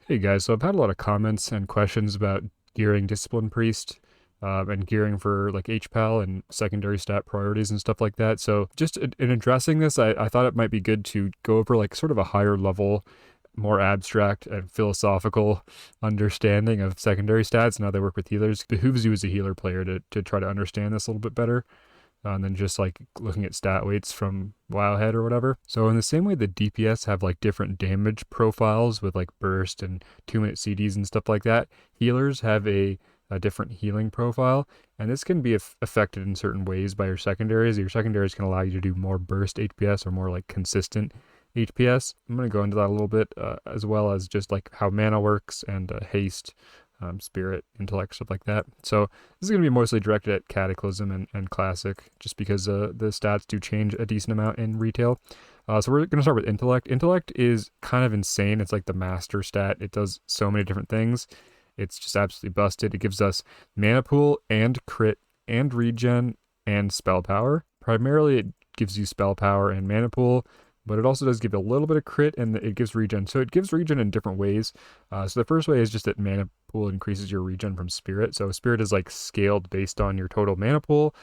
Hey guys, so I've had a lot of comments and questions about gearing Discipline Priest and gearing for like HPAL and secondary stat priorities and stuff like that. So just in addressing this, I thought it might be good to go over like sort of a higher level, more abstract and philosophical understanding of secondary stats and how they work with healers. It behooves you as a healer player to try to understand this a little bit better than just like looking at stat weights from Wowhead or whatever. So in the same way that DPS have like different damage profiles with like burst and 2-minute CDs and stuff like that, healers have a different healing profile, and this can be affected in certain ways by your secondaries. Your secondaries can allow you to do more burst HPS or more like consistent HPS. I'm going to go into that a little bit, as well as just like how mana works and haste, spirit, intellect, stuff like that. So this is going to be mostly directed at Cataclysm and Classic, just because the stats do change a decent amount in retail. So we're going to start with intellect. Intellect is kind of insane. It's like the master stat. It does so many different things. It's just absolutely busted. It gives us mana pool and crit and regen and spell power. Primarily, it gives you spell power and mana pool, but it also does give a little bit of crit, and it gives regen. So it gives regen in different ways. So the first way is just that mana pool increases your regen from spirit. So spirit is like scaled based on your total mana pool.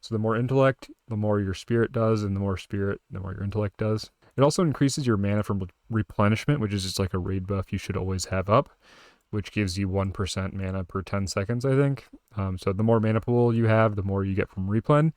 So the more intellect, the more your spirit does, and the more spirit, the more your intellect does. It also increases your mana from replenishment, which is just like a raid buff you should always have up, which gives you 1% mana per 10 seconds, I think. So the more mana pool you have, the more you get from replen.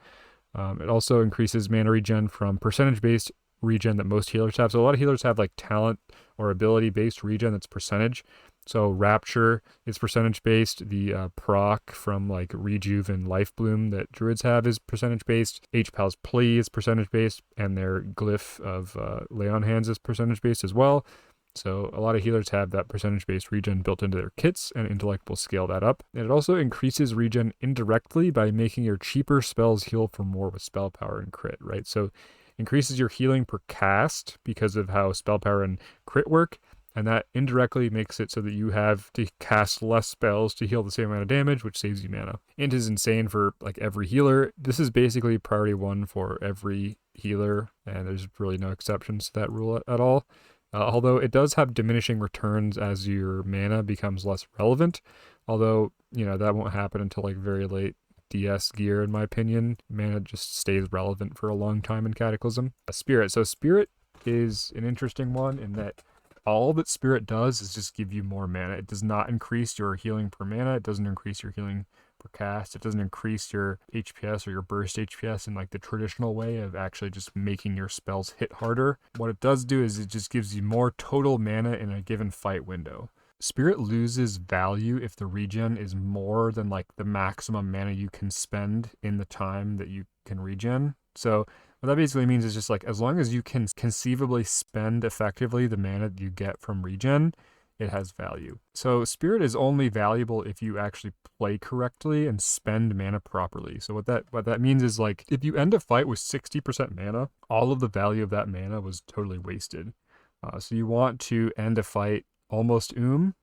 It also increases mana regen from percentage-based regen that most healers have. So a lot of healers have like talent or ability-based regen that's percentage. So Rapture is percentage-based. The proc from like Rejuve and Life Bloom that druids have is percentage-based. HPAL's Plea is percentage-based, and their Glyph of Lay on Hands is percentage-based as well. So a lot of healers have that percentage-based regen built into their kits, and intellect will scale that up. And it also increases regen indirectly by making your cheaper spells heal for more with spell power and crit, right? So increases your healing per cast because of how spell power and crit work, and that indirectly makes it so that you have to cast less spells to heal the same amount of damage, which saves you mana. Int is insane for like every healer. This is basically priority 1 for every healer, and there's really no exceptions to that rule at all. Although it does have diminishing returns as your mana becomes less relevant. Although, that won't happen until like very late DS gear, in my opinion. Mana just stays relevant for a long time in Cataclysm. Spirit. So Spirit is an interesting one in that all that Spirit does is just give you more mana. It does not increase your healing per mana. It doesn't increase your healing per cast. It doesn't increase your HPS or your burst HPS in like the traditional way of actually just making your spells hit harder. What it does do is it just gives you more total mana in a given fight window. Spirit loses value if the regen is more than like the maximum mana you can spend in the time that you can regen. So what that basically means is just like as long as you can conceivably spend effectively the mana you get from regen, it has value. So Spirit is only valuable if you actually play correctly and spend mana properly. So what that means is like if you end a fight with 60% mana, all of the value of that mana was totally wasted. So you want to end a fight almost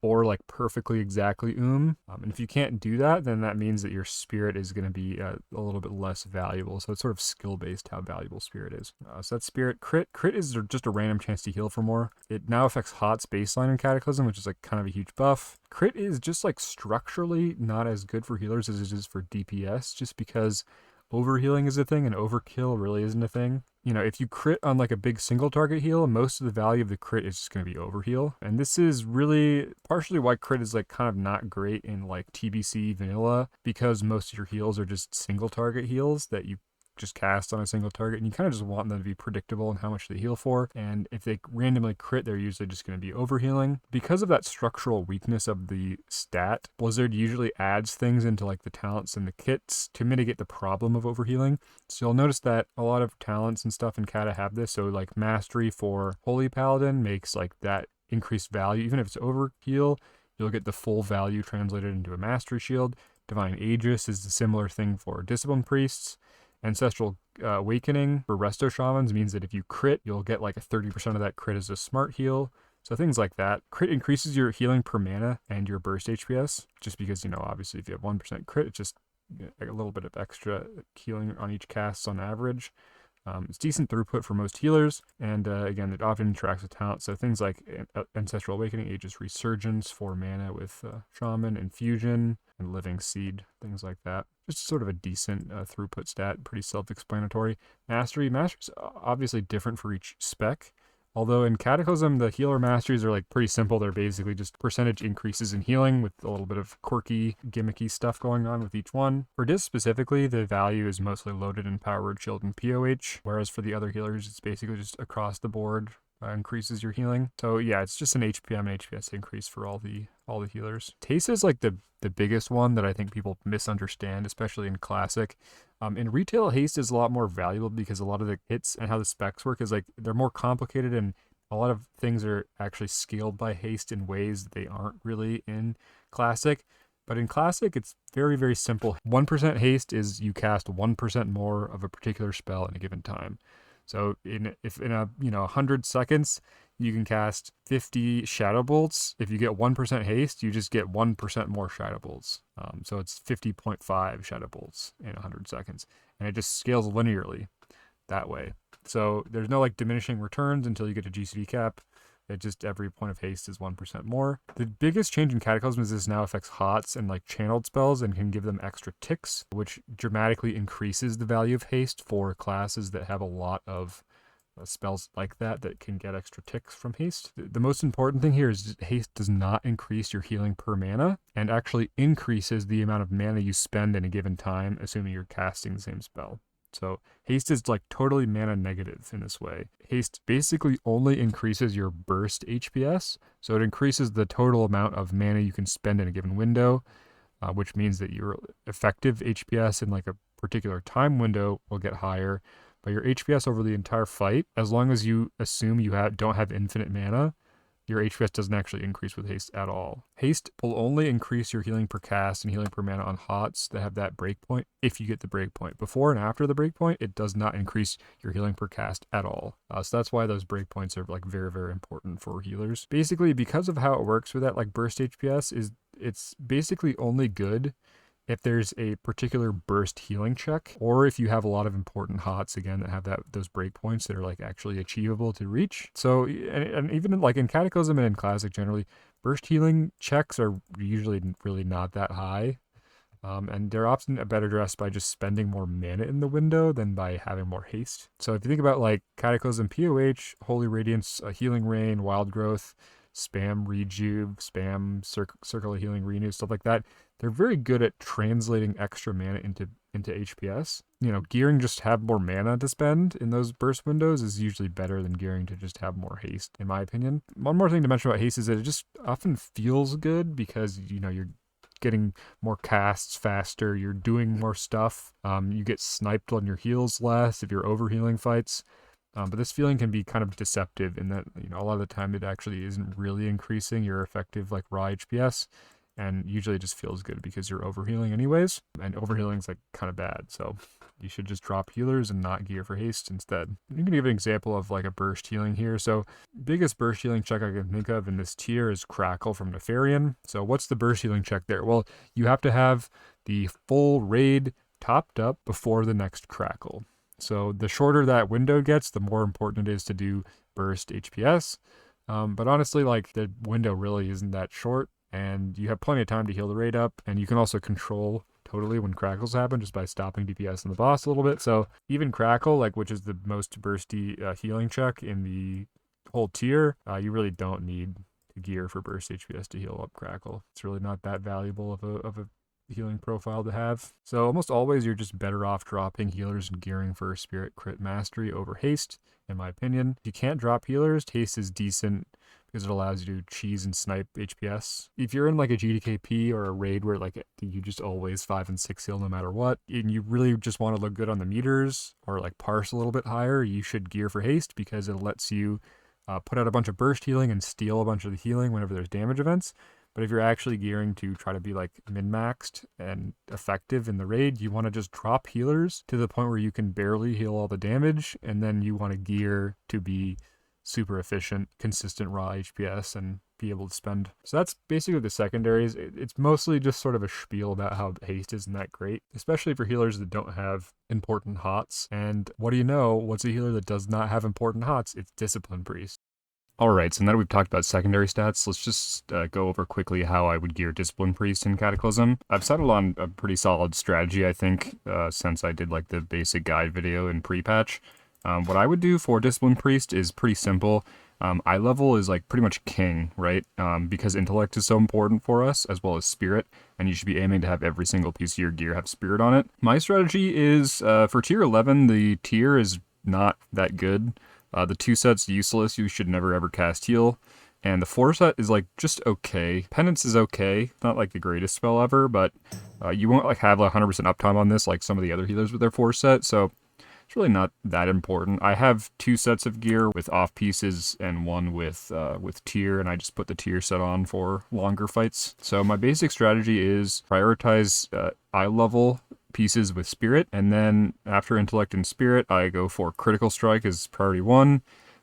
or like perfectly exactly and if you can't do that, then that means that your spirit is going to be a little bit less valuable. So it's sort of skill based how valuable spirit is. So that's spirit. Crit is just a random chance to heal for more. It now affects Hot's baseline in Cataclysm, which is like kind of a huge buff. Crit is just like structurally not as good for healers as it is for DPS, just because overhealing is a thing and overkill really isn't a thing. If you crit on like a big single target heal, most of the value of the crit is just going to be overheal. And this is really partially why crit is like kind of not great in like TBC vanilla, because most of your heals are just single target heals that you just cast on a single target, and you kind of just want them to be predictable in how much they heal for. And if they randomly crit, they're usually just going to be overhealing. Because of that structural weakness of the stat, Blizzard usually adds things into like the talents and the kits to mitigate the problem of overhealing. So you'll notice that a lot of talents and stuff in Cata have this. So like Mastery for Holy Paladin makes like that increased value. Even if it's overheal, you'll get the full value translated into a Mastery Shield. Divine Aegis is a similar thing for Discipline Priests. Ancestral Awakening for Resto Shamans means that if you crit, you'll get like a 30% of that crit as a smart heal. So things like that. Crit increases your healing per mana and your burst HPS, just because, obviously if you have 1% crit, it's just a little bit of extra healing on each cast on average. It's decent throughput for most healers, and again, it often interacts with talent. So things like Ancestral Awakening, Aegis Resurgence, 4 mana with Shaman, Infusion, and Living Seed, things like that. Just sort of a decent throughput stat, pretty self-explanatory. Mastery's obviously different for each spec. Although in Cataclysm, the healer masteries are like pretty simple. They're basically just percentage increases in healing with a little bit of quirky, gimmicky stuff going on with each one. For Dis specifically, the value is mostly loaded in Power Word, Shield, and POH, whereas for the other healers, it's basically just across the board. Increases your healing. So yeah, it's just an HPM and HPS increase for all the healers. Haste is like the biggest one that I think people misunderstand, especially in Classic. In retail, Haste is a lot more valuable because a lot of the hits and how the specs work is like they're more complicated, and a lot of things are actually scaled by Haste in ways that they aren't really in Classic. But in Classic, it's very, very simple. 1% Haste is you cast 1% more of a particular spell in a given time. So if in 100 seconds you can cast 50 Shadow Bolts, if you get 1% haste, you just get 1% more Shadow Bolts. So it's 50.5 Shadow Bolts in 100 seconds, and it just scales linearly that way. So there's no like diminishing returns until you get to GCD cap. It just every point of haste is 1% more. The biggest change in Cataclysm is this now affects HOTS and like channeled spells and can give them extra ticks, which dramatically increases the value of haste for classes that have a lot of spells like that can get extra ticks from haste. The most important thing here is haste does not increase your healing per mana and actually increases the amount of mana you spend in a given time, assuming you're casting the same spell. So haste is like totally mana negative in this way. Haste basically only increases your burst HPS, so it increases the total amount of mana you can spend in a given window, which means that your effective HPS in like a particular time window will get higher, but your HPS over the entire fight, as long as you assume you don't have infinite mana, your HPS doesn't actually increase with haste at all. Haste will only increase your healing per cast and healing per mana on HOTS that have that breakpoint if you get the breakpoint. Before and after the breakpoint, it does not increase your healing per cast at all. So that's why those breakpoints are like very, very important for healers. Basically, because of how it works with that like burst HPS, it's basically only good if there's a particular burst healing check, or if you have a lot of important HOTS again that have those breakpoints that are like actually achievable to reach. So and even like in Cataclysm and in Classic generally, burst healing checks are usually really not that high. And they're often better addressed by just spending more mana in the window than by having more haste. So if you think about like Cataclysm, POH, Holy Radiance, Healing Rain, Wild Growth, spam rejuve, spam circle of healing, renew, stuff like that, they're very good at translating extra mana into HPS. Gearing just have more mana to spend in those burst windows is usually better than gearing to just have more haste, in my opinion. One more thing to mention about haste is that it just often feels good because you're getting more casts faster, you're doing more stuff, you get sniped on your heals less if you're overhealing fights. But this feeling can be kind of deceptive in that, a lot of the time it actually isn't really increasing your effective like raw HPS, and usually it just feels good because you're overhealing anyways, and overhealing is like kind of bad. So you should just drop healers and not gear for haste instead. I'm going to give an example of like a burst healing here. So biggest burst healing check I can think of in this tier is Crackle from Nefarian. So what's the burst healing check there? Well, you have to have the full raid topped up before the next Crackle. So the shorter that window gets, the more important it is to do burst HPS. But honestly, like the window really isn't that short, and you have plenty of time to heal the raid up, and you can also control totally when crackles happen just by stopping DPS on the boss a little bit. So even Crackle, like which is the most bursty healing check in the whole tier, you really don't need to gear for burst HPS to heal up Crackle. It's really not that valuable of a healing profile to have. So almost always you're just better off dropping healers and gearing for Spirit Crit Mastery over Haste, in my opinion. If you can't drop healers, Haste is decent because it allows you to cheese and snipe HPS. If you're in like a GDKP or a raid where like you just always 5 and 6 heal no matter what, and you really just want to look good on the meters or like parse a little bit higher, you should gear for Haste because it lets you put out a bunch of burst healing and steal a bunch of the healing whenever there's damage events. But if you're actually gearing to try to be like min-maxed and effective in the raid, you want to just drop healers to the point where you can barely heal all the damage, and then you want to gear to be super efficient, consistent raw HPS, and be able to spend. So that's basically the secondaries. It's mostly just sort of a spiel about how haste isn't that great, especially for healers that don't have important hots. And what do you know? What's a healer that does not have important hots? It's Discipline Priest. Alright, so now that we've talked about secondary stats, let's just go over quickly how I would gear Discipline Priest in Cataclysm. I've settled on a pretty solid strategy, I think, since I did like the basic guide video in pre-patch. What I would do for Discipline Priest is pretty simple. Eye level is like pretty much king, right? Because intellect is so important for us, as well as spirit, and you should be aiming to have every single piece of your gear have spirit on it. My strategy is, for tier 11, the tier is not that good. The 2 set's useless, you should never ever cast heal. And the 4 set is like just okay. Penance is okay, not like the greatest spell ever, but you won't like have 100% uptime on this like some of the other healers with their 4 set, so it's really not that important. I have 2 sets of gear with off pieces and 1 with tier, and I just put the tier set on for longer fights. So my basic strategy is prioritize eye level pieces with spirit, and then after intellect and spirit, I go for critical strike as priority 1.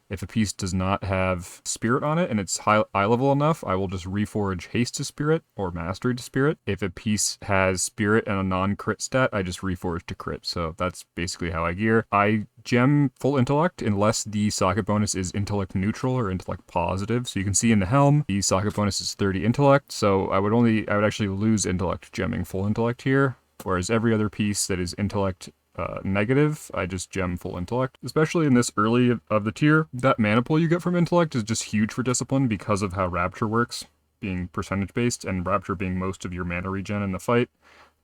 If a piece does not have spirit on it and it's high eye level enough, I will just reforge haste to spirit or mastery to spirit. If a piece has spirit and a non-crit stat, I just reforge to crit. So that's basically how I gear. I gem full intellect unless the socket bonus is intellect neutral or intellect positive. So you can see in the helm, the socket bonus is 30 intellect. So I would actually lose intellect gemming full intellect here. Whereas every other piece that is intellect negative, I just gem full intellect. Especially in this early of the tier, that mana pool you get from intellect is just huge for discipline because of how Rapture works, being percentage based, and Rapture being most of your mana regen in the fight.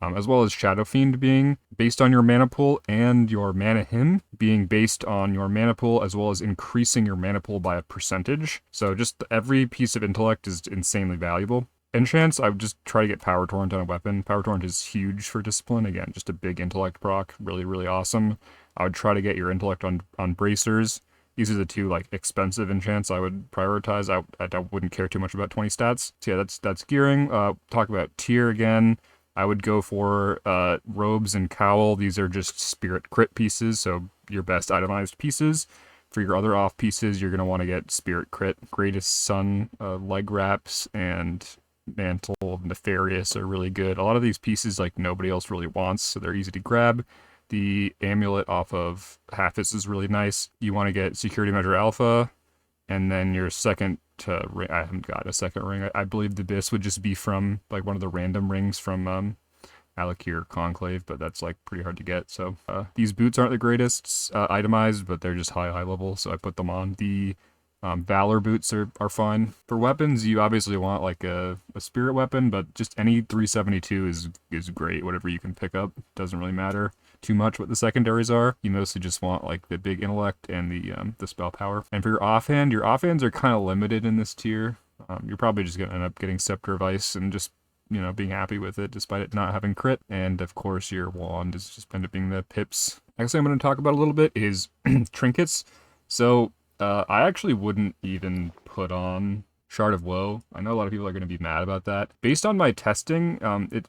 As well as Shadow Fiend being based on your mana pool and your mana hymn being based on your mana pool, as well as increasing your mana pool by a percentage. So just every piece of intellect is insanely valuable. Enchants, I would just try to get Power Torrent on a weapon. Power Torrent is huge for discipline. Again, just a big intellect proc. Really, really awesome. I would try to get your intellect on bracers. These are the 2 like expensive enchants I would prioritize. I wouldn't care too much about 20 stats. So yeah, that's gearing. Talk about tier again. I would go for robes and cowl. These are just spirit crit pieces, so your best itemized pieces. For your other off pieces, you're going to want to get spirit crit. Greatest Sun leg wraps and Mantle of Nefarious are really good. A lot of these pieces like nobody else really wants, so they're easy to grab. The amulet off of Haste is really nice. You want to get Security Measure Alpha, and then your second ring. I haven't got a second ring. I believe the Abyss would just be from like one of the random rings from Alakir Conclave, but that's like pretty hard to get. So these boots aren't the greatest itemized, but they're just high level, so I put them on. The Valor boots are fine. For weapons, you obviously want like a spirit weapon, but just any 372 is great. Whatever you can pick up, doesn't really matter too much what the secondaries are. You mostly just want like the big intellect and the spell power. And for your offhands are kind of limited in this tier. You're probably just gonna end up getting Scepter of Ice and just, you know, being happy with it despite it not having crit. And of course your wand is just end up being the pips. Next thing I'm going to talk about a little bit is trinkets. So I actually wouldn't even put on Shard of Woe. I know a lot of people are going to be mad about that. Based on my testing,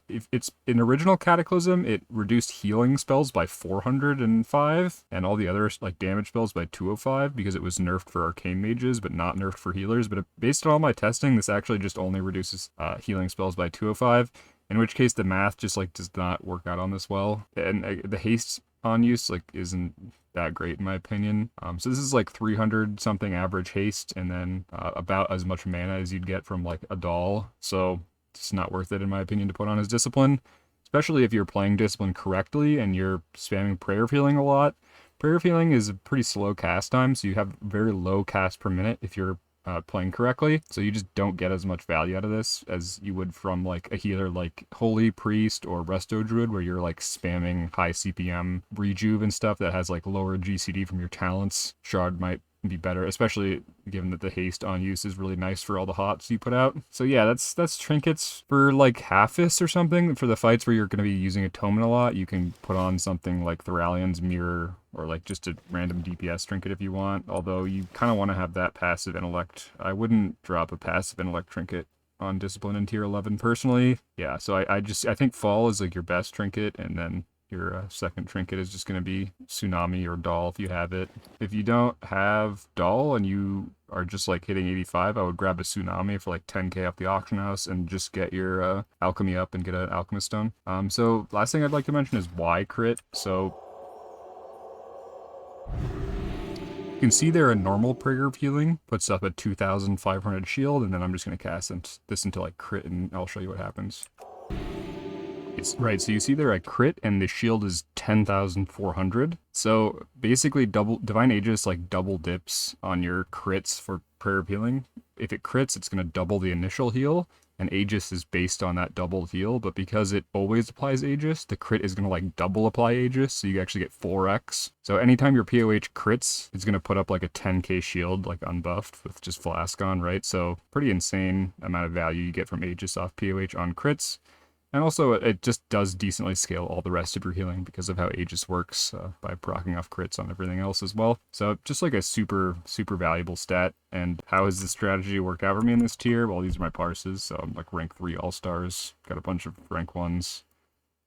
if it's in original Cataclysm, it reduced healing spells by 405 and all the other like damage spells by 205 because it was nerfed for arcane mages but not nerfed for healers. But based on all my testing, this actually just only reduces healing spells by 205. In which case the math just like does not work out on this well, and the haste on use like isn't that great in my opinion. So this is like 300 something average haste, and then about as much mana as you'd get from like a doll. So it's not worth it in my opinion to put on as discipline, especially if you're playing discipline correctly and you're spamming prayer of healing a lot. Prayer of healing is a pretty slow cast time, so you have very low cast per minute if you're playing correctly, so you just don't get as much value out of this as you would from like a healer like Holy Priest or Resto Druid, where you're like spamming high CPM rejuve and stuff that has like lower GCD from your talents. Shard might be better, especially given that the haste on use is really nice for all the hots you put out. So yeah, that's trinkets. For like Haste or something, for the fights where you're going to be using Atonement a lot, you can put on something like Thoralian's Mirror, or like just a random DPS trinket if you want, although you kind of want to have that passive intellect. I wouldn't drop a passive intellect trinket on discipline in tier 11 personally. Yeah, so I think fall is like your best trinket, and then your second trinket is just going to be Tsunami or Doll if you have it. If you don't have Doll and you are just like hitting 85, I would grab a Tsunami for like 10k off the auction house and just get your alchemy up and get an alchemist stone. So last thing I'd like to mention is why crit. So you can see there a normal prayer of healing puts up a 2,500 shield, and then I'm just going to cast this until I crit, and I'll show you what happens. It's right, so you see there a crit, and the shield is 10,400. So basically, Divine Aegis like double dips on your crits for prayer of healing. If it crits, it's going to double the initial heal, and Aegis is based on that double heal, but because it always applies Aegis, the crit is going to like double apply Aegis, so you actually get 4x. So anytime your POH crits, it's going to put up like a 10k shield, like unbuffed, with just Flask on, right? So pretty insane amount of value you get from Aegis off POH on crits. And also, it just does decently scale all the rest of your healing because of how Aegis works by proccing off crits on everything else as well. So just like a super, super valuable stat. And how has this strategy worked out for me in this tier? Well, these are my parses. So I'm like rank 3 all-stars, got a bunch of rank 1s.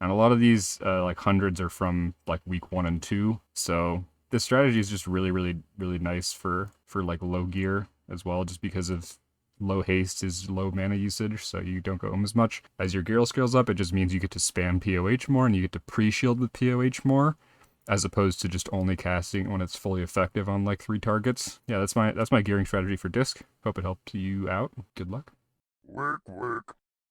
And a lot of these like hundreds are from like week 1 and 2. So this strategy is just really, really, really nice for like low gear as well, just because of low haste is low mana usage, so you don't go home as much. As your gear scales up, it just means you get to spam POH more, and you get to pre-shield with POH more, as opposed to just only casting when it's fully effective on like 3 targets. Yeah, that's my gearing strategy for Disc. Hope it helped you out. Good luck. Work, work.